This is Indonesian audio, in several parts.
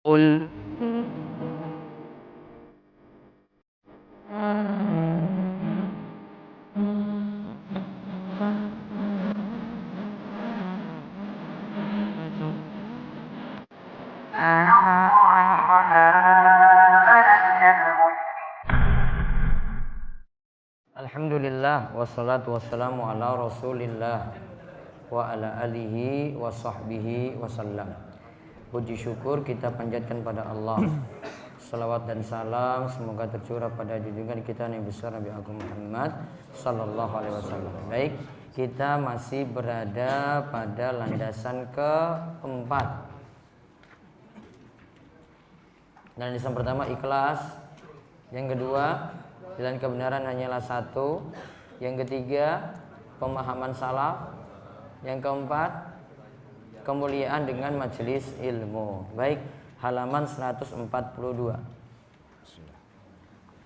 قل Alhamdulillah wassalatu wassalamu ala rasulillah wa ala alihi wa sahbihi wasallam. Puji syukur kita panjatkan pada Allah. Salawat dan salam semoga tercurah pada junjungan kita Nabi besar Nabi Agung Muhammad sallallahu alaihi wasallam. Baik, kita masih berada pada landasan keempat. Landasan pertama ikhlas, yang kedua jalan kebenaran hanyalah satu, yang ketiga pemahaman salaf, yang keempat kemuliaan dengan majelis ilmu. Baik, halaman 142.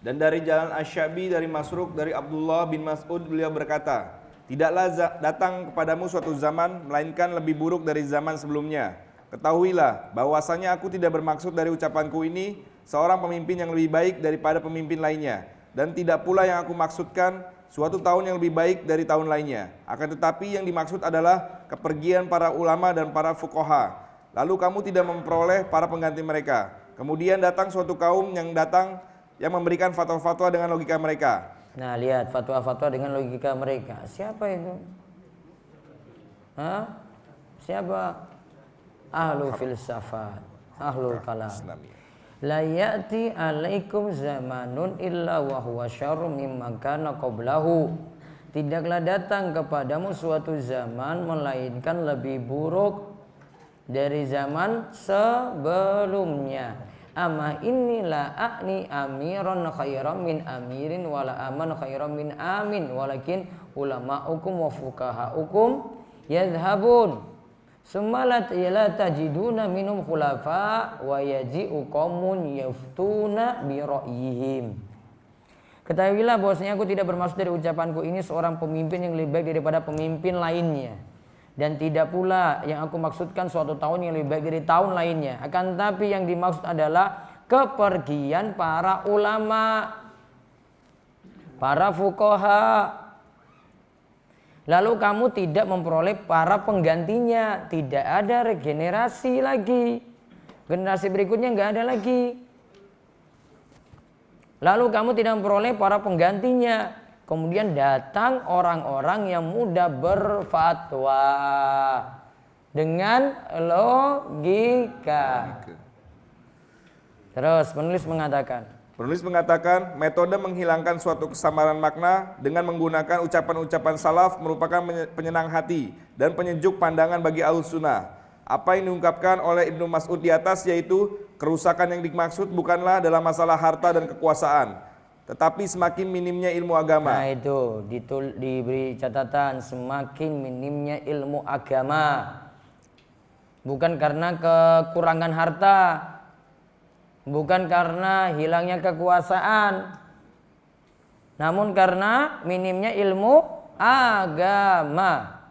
Dan dari jalan Asy-Sya'bi dari Masruq dari Abdullah bin Mas'ud, beliau berkata, tidaklah datang kepadamu suatu zaman melainkan lebih buruk dari zaman sebelumnya. Ketahuilah bahwasanya aku tidak bermaksud dari ucapanku ini seorang pemimpin yang lebih baik daripada pemimpin lainnya, dan tidak pula yang aku maksudkan suatu tahun yang lebih baik dari tahun lainnya. Akan tetapi yang dimaksud adalah kepergian para ulama dan para fuqaha. Lalu kamu tidak memperoleh para pengganti mereka. Kemudian datang suatu kaum yang memberikan fatwa-fatwa dengan logika mereka. Nah, lihat fatwa-fatwa dengan logika mereka. Siapa itu? Hah? Siapa? Ahlu filsafat, ahlul kalam. La ya'ti alaikum zamanun illa wa huwa syarrun mimma kana qablahu. Tidaklah datang kepadamu suatu zaman melainkan lebih buruk dari zaman sebelumnya. Amma inilah a'ni amiran khairan min amirin wala aman khairan min amin walakin ulama'ukum wa fuqaha'ukum yadhhabun summa la tajiduna minum khulafa wa yaji'u qaumun yaftuna bi ra'yihim. Ketahuilah bahwasanya aku tidak bermaksud dari ucapanku ini seorang pemimpin yang lebih baik daripada pemimpin lainnya, dan tidak pula yang aku maksudkan suatu tahun yang lebih baik dari tahun lainnya. Akan tapi yang dimaksud adalah kepergian para ulama, para fuqaha. Lalu kamu tidak memperoleh para penggantinya, tidak ada regenerasi lagi. Generasi berikutnya nggak ada lagi. Lalu kamu tidak memperoleh para penggantinya. Kemudian datang orang-orang yang mudah berfatwa dengan logika. Terus penulis mengatakan metode menghilangkan suatu kesamaran makna dengan menggunakan ucapan-ucapan salaf merupakan penyenang hati dan penyejuk pandangan bagi Ahlussunnah. Apa yang diungkapkan oleh Ibnu Mas'ud di atas, yaitu kerusakan yang dimaksud bukanlah dalam masalah harta dan kekuasaan, tetapi semakin minimnya ilmu agama. Nah itu diberi catatan, semakin minimnya ilmu agama. Bukan karena kekurangan harta, bukan karena hilangnya kekuasaan, namun karena minimnya ilmu agama.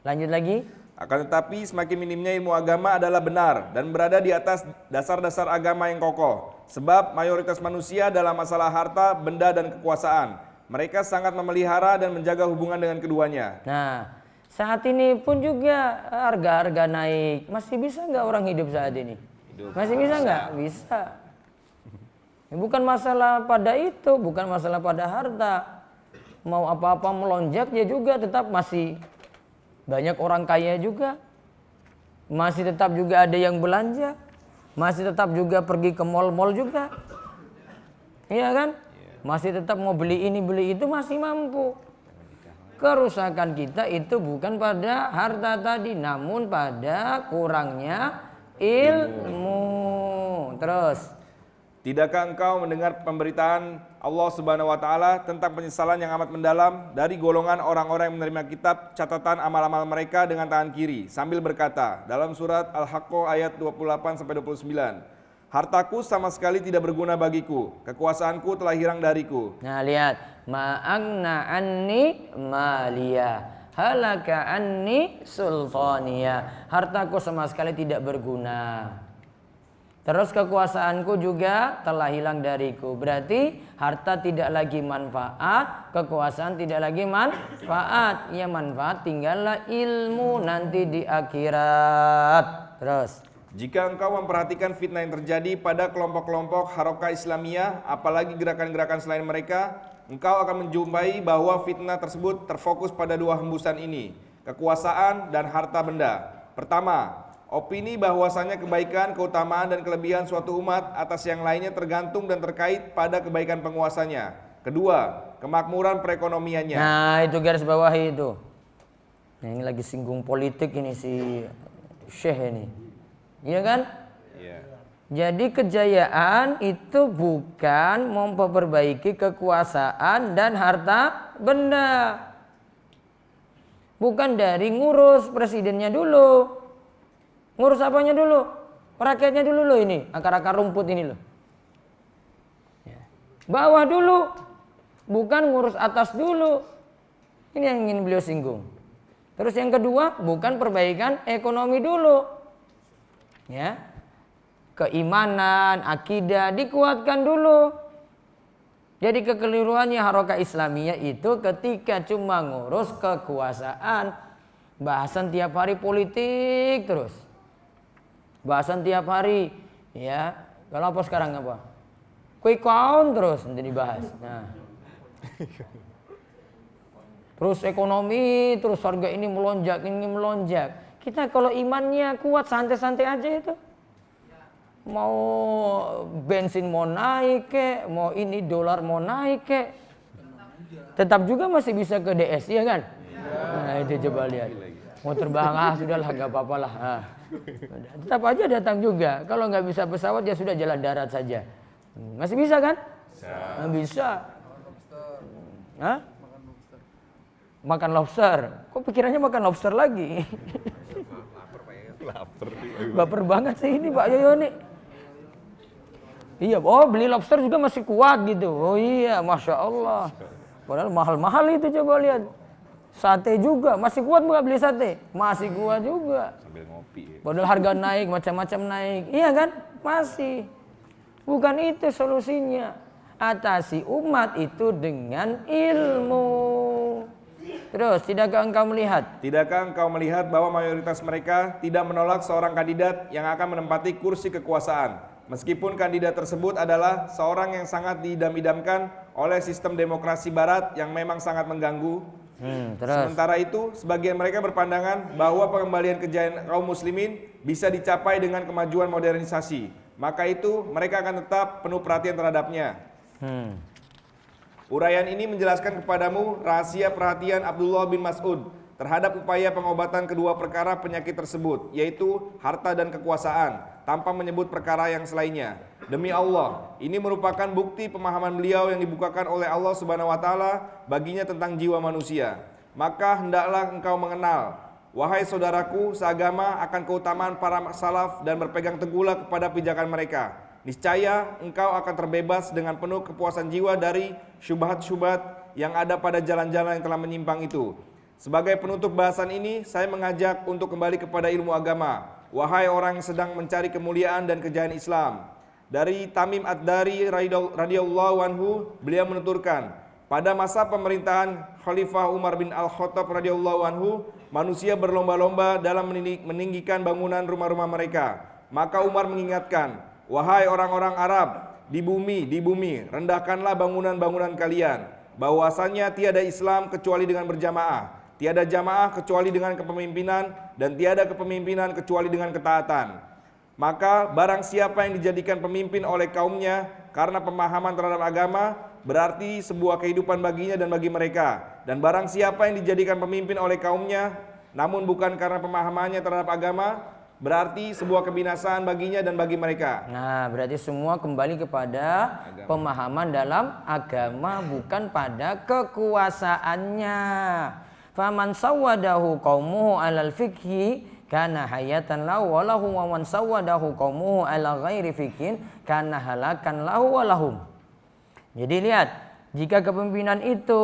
Lanjut lagi. Akan tetapi semakin minimnya ilmu agama adalah benar dan berada di atas dasar-dasar agama yang kokoh. Sebab mayoritas manusia dalam masalah harta, benda, dan kekuasaan, mereka sangat memelihara dan menjaga hubungan dengan keduanya. Nah, saat ini pun juga harga-harga naik. Masih bisa nggak orang hidup saat ini? Masih bisa nggak? Bisa. Bukan masalah pada itu, bukan masalah pada harta. Mau apa-apa melonjak ya juga tetap masih banyak orang kaya juga. Masih tetap juga ada yang belanja. Masih tetap juga pergi ke mal-mal juga. Iya kan? Masih tetap mau beli ini beli itu, masih mampu. Kerusakan kita itu bukan pada harta tadi, namun pada kurangnya ilmu. Terus, tidakkah engkau mendengar pemberitaan Allah Subhanahu wa taala tentang penyesalan yang amat mendalam dari golongan orang-orang yang menerima kitab catatan amal-amal mereka dengan tangan kiri sambil berkata dalam surat Al-Haqqah ayat 28 sampai 29, hartaku sama sekali tidak berguna bagiku, kekuasaanku telah hilang dariku. Nah, lihat, ma'agna anni maliya halaka anni sultaniya. Hartaku sama sekali tidak berguna. Terus kekuasaanku juga telah hilang dariku. Berarti harta tidak lagi manfaat, kekuasaan tidak lagi manfaat. Ya manfaat tinggallah ilmu nanti di akhirat. Terus. Jika engkau memperhatikan fitnah yang terjadi pada kelompok-kelompok Harokah Islamiyah, apalagi gerakan-gerakan selain mereka, engkau akan menjumpai bahwa fitnah tersebut terfokus pada dua hembusan ini, kekuasaan dan harta benda. Pertama, opini bahwasanya kebaikan, keutamaan, dan kelebihan suatu umat atas yang lainnya tergantung dan terkait pada kebaikan penguasanya. Kedua, kemakmuran perekonomiannya. Nah, itu garis bawahi itu. Nah, ini lagi singgung politik ini si Syekh ini. Iya kan? Iya. Jadi kejayaan itu bukan memperbaiki kekuasaan dan harta benda. Bukan dari ngurus presidennya dulu. Ngurus apanya dulu? Rakyatnya dulu loh ini, akar-akar rumput ini loh. Bawah dulu, bukan ngurus atas dulu. Ini yang ingin beliau singgung. Terus yang kedua, bukan perbaikan ekonomi dulu. Ya. Keimanan, akidah dikuatkan dulu. Jadi kekeliruannya Harokah Islamiyah itu ketika cuma ngurus kekuasaan, bahasan tiap hari politik terus. Bahasan tiap hari, ya. Kalau apa sekarang apa? Quick count terus nanti dibahas. Nah. Terus ekonomi, terus harga ini melonjak. Kita kalau imannya kuat santai-santai aja itu. Mau bensin mau naik kek, mau ini dolar mau naik kek. Tetap juga masih bisa ke DS, ya kan? Nah, itu coba lihat. Mau terbang, sudahlah nggak apa-apa lah. Tetap aja datang juga. Kalau nggak bisa pesawat ya sudah jalan darat saja. Masih bisa kan? Bisa. Hah? Makan lobster. Kok pikirannya makan lobster lagi? Baper banget sih ini Pak Yoyo nih. Iya, beli lobster juga masih kuat gitu. Oh iya, Masya Allah. Padahal mahal-mahal itu, coba lihat. Sate juga, masih kuat nggak beli sate? Masih kuat juga. Sambil ngopi. Padahal harga naik, macam-macam naik. Iya kan? Masih. Bukan itu solusinya. Atasi umat itu dengan ilmu. Terus, tidakkah engkau melihat? Tidakkah engkau melihat bahwa mayoritas mereka tidak menolak seorang kandidat yang akan menempati kursi kekuasaan? Meskipun kandidat tersebut adalah seorang yang sangat diidam-idamkan oleh sistem demokrasi barat yang memang sangat mengganggu. Terus. Sementara itu, sebagian mereka berpandangan bahwa pengembalian kejayaan kaum muslimin bisa dicapai dengan kemajuan modernisasi. Maka itu, mereka akan tetap penuh perhatian terhadapnya. Uraian ini menjelaskan kepadamu rahasia perhatian Abdullah bin Mas'ud terhadap upaya pengobatan kedua perkara penyakit tersebut, yaitu harta dan kekuasaan, tanpa menyebut perkara yang selainnya. Demi Allah, ini merupakan bukti pemahaman beliau yang dibukakan oleh Allah Subhanahu wa taala baginya tentang jiwa manusia. Maka hendaklah engkau mengenal, wahai saudaraku seagama, akan keutamaan para salaf dan berpegang teguhlah kepada pijakan mereka. Niscaya engkau akan terbebas dengan penuh kepuasan jiwa dari syubhat-syubhat yang ada pada jalan-jalan yang telah menyimpang itu. Sebagai penutup bahasan ini, saya mengajak untuk kembali kepada ilmu agama. Wahai orang yang sedang mencari kemuliaan dan kejayaan Islam. Dari Tamim Ad-Dari radhiyallahu anhu, beliau menuturkan, pada masa pemerintahan Khalifah Umar bin Al-Khattab radhiyallahu anhu, manusia berlomba-lomba dalam meninggikan bangunan rumah-rumah mereka. Maka Umar mengingatkan, wahai orang-orang Arab, di bumi, rendahkanlah bangunan-bangunan kalian. Bahwasanya tiada Islam kecuali dengan berjamaah. Tiada jamaah kecuali dengan kepemimpinan, dan tiada kepemimpinan kecuali dengan ketaatan. Maka barang siapa yang dijadikan pemimpin oleh kaumnya karena pemahaman terhadap agama, berarti sebuah kehidupan baginya dan bagi mereka. Dan barang siapa yang dijadikan pemimpin oleh kaumnya, namun bukan karena pemahamannya terhadap agama, berarti sebuah kebinasaan baginya dan bagi mereka. Nah, berarti semua kembali kepada pemahaman dalam agama, bukan pada kekuasaannya. Faman sawwadahu qaumuhu 'alal fiqhi kana hayatan lahu wa lahu, wa man sawwadahu qaumuhu 'ala ghairi fiqhin kana halakan lahu wa lahum. Jadi lihat, jika kepemimpinan itu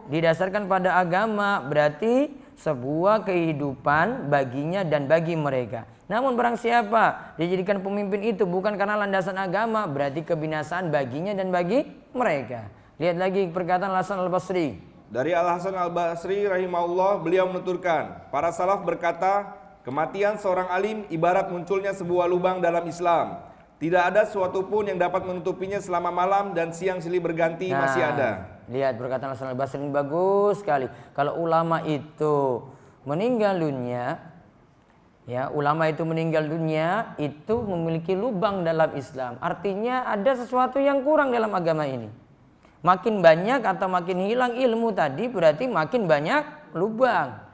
didasarkan pada agama, berarti sebuah kehidupan baginya dan bagi mereka. Namun barang siapa dijadikan pemimpin itu bukan karena landasan agama, berarti kebinasaan baginya dan bagi mereka. Lihat lagi perkataan Hasan Al-Basri. Dari Al-Hasan Al-Basri rahimahullah, beliau menuturkan, para salaf berkata, kematian seorang alim ibarat munculnya sebuah lubang dalam Islam. Tidak ada sesuatu pun yang dapat menutupinya selama malam dan siang silih berganti masih ada. Lihat perkataan Hasan Al-Basri ini bagus sekali. Kalau ulama itu meninggal dunia, ya, ulama itu meninggal dunia itu memiliki lubang dalam Islam. Artinya ada sesuatu yang kurang dalam agama ini. Makin banyak atau makin hilang ilmu tadi berarti makin banyak lubang.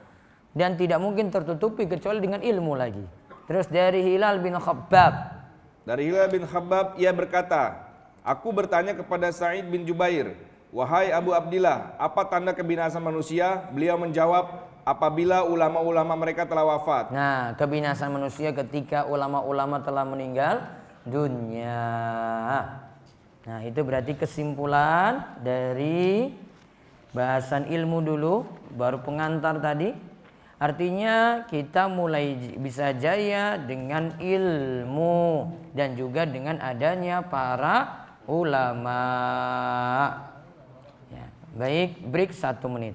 Dan tidak mungkin tertutupi kecuali dengan ilmu lagi. Terus dari Hilal bin Khabbab. Dari Hilal bin Khabbab ia berkata, aku bertanya kepada Sa'id bin Jubair, wahai Abu Abdillah, apa tanda kebinasan manusia? Beliau menjawab, apabila ulama-ulama mereka telah wafat. Nah, kebinasan manusia ketika ulama-ulama telah meninggal dunia. Nah, itu berarti kesimpulan dari bahasan ilmu dulu, baru pengantar tadi. Artinya kita mulai bisa jaya dengan ilmu dan juga dengan adanya para ulama. Ya, baik, break 1 menit.